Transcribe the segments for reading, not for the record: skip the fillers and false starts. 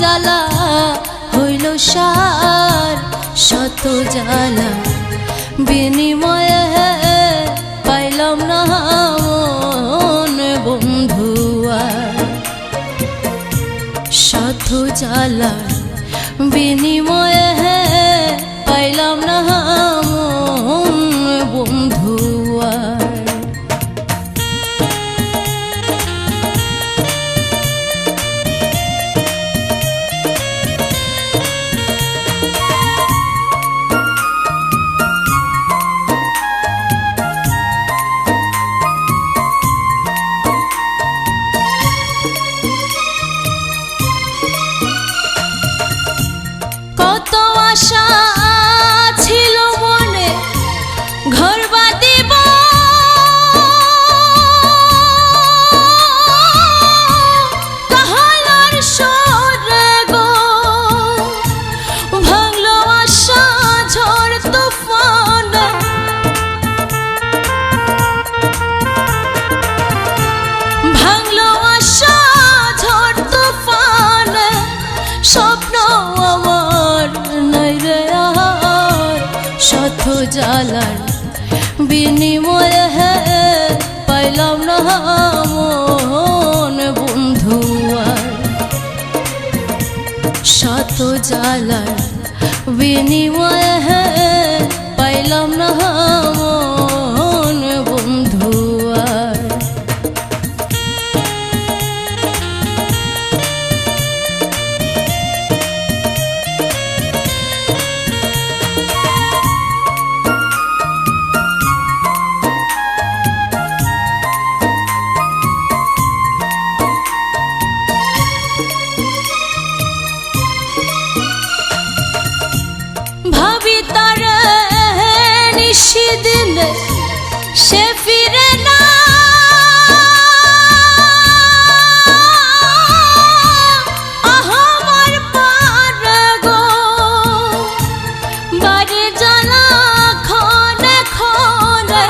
জ্বালা হইল সার, শত জ্বালা বিনিময়ে পাইলাম না মন বন্ধু আর। শত জ্বালা বিনিময়ে পাইলাম না মন বন্ধু আর। কত আশা ছিল মনে ঘর বাঁধিব, কাহালার সরে গো ভাঙলো আশা ঝড় তুফান। ভাঙলো আশা ঝড় তুফান, স্বপ্ন আমার নাই রে আর। শত জ্বালার বিনিময়ে পাইলাম না মন বন্ধু আর। শত জ্বালার বিনিময়ে পাইলাম না মন বন্ধু আর। ভাবি তারে নিশিদিনে সে ফিরে না, আমার পারে গো বাড়ি জ্বালা ক্ষণে ক্ষণে।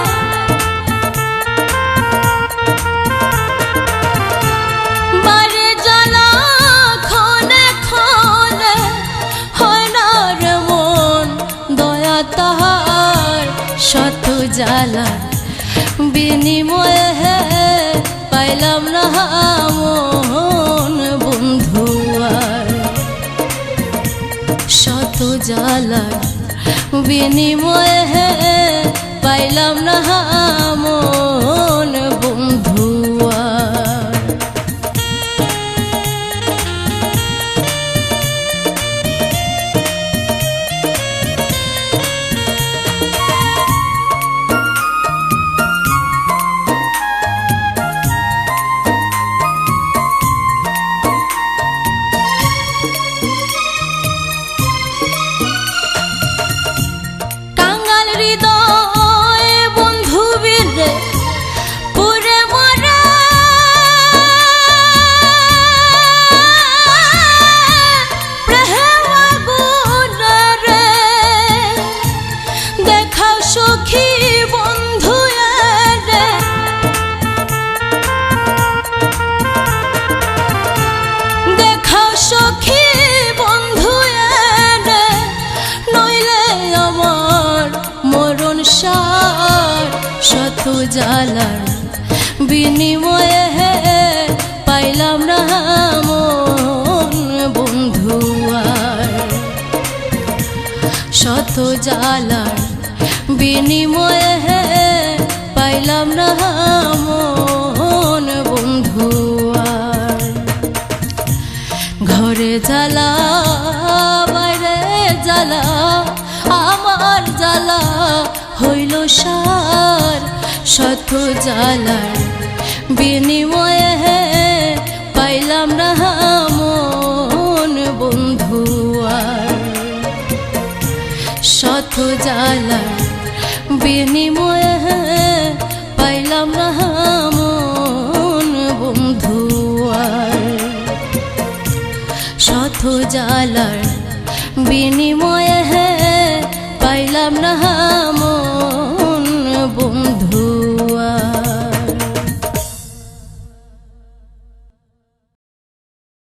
বাড়ি জ্বালা ক্ষণে ক্ষণে হয় না রে মন দয়া তাহার। শত জ্বালা বিনিময়ে পাইলাম না মন বন্ধু আর। শত জ্বালা বিনিময়ে পাইলাম না মন বন্ধু আর। কাঙ্গাল হৃদয় বন্ধু বীরে পুরে মরে, প্রেম আগুনে রে দেখাও সখী বন্ধু রে। দেখাও সখী বন্ধু রে, নইলে আমার মরণ সার। শত জ্বালার বিনিময়ে পাইলাম না মন বন্ধু আর। শত জ্বালার বিনিময়ে পাইলাম না মন বন্ধু আর। ঘরে জ্বালা বাইরে জ্বালা আমার জ্বালা হইল সার। শত জ্বালার বিনিময়ে পাইলাম না মন বন্ধু আর। শত জ্বালার বিনিময়ে পাইলাম না মন বন্ধু আর। শত জ্বালার বিনিময়ে পাইলাম না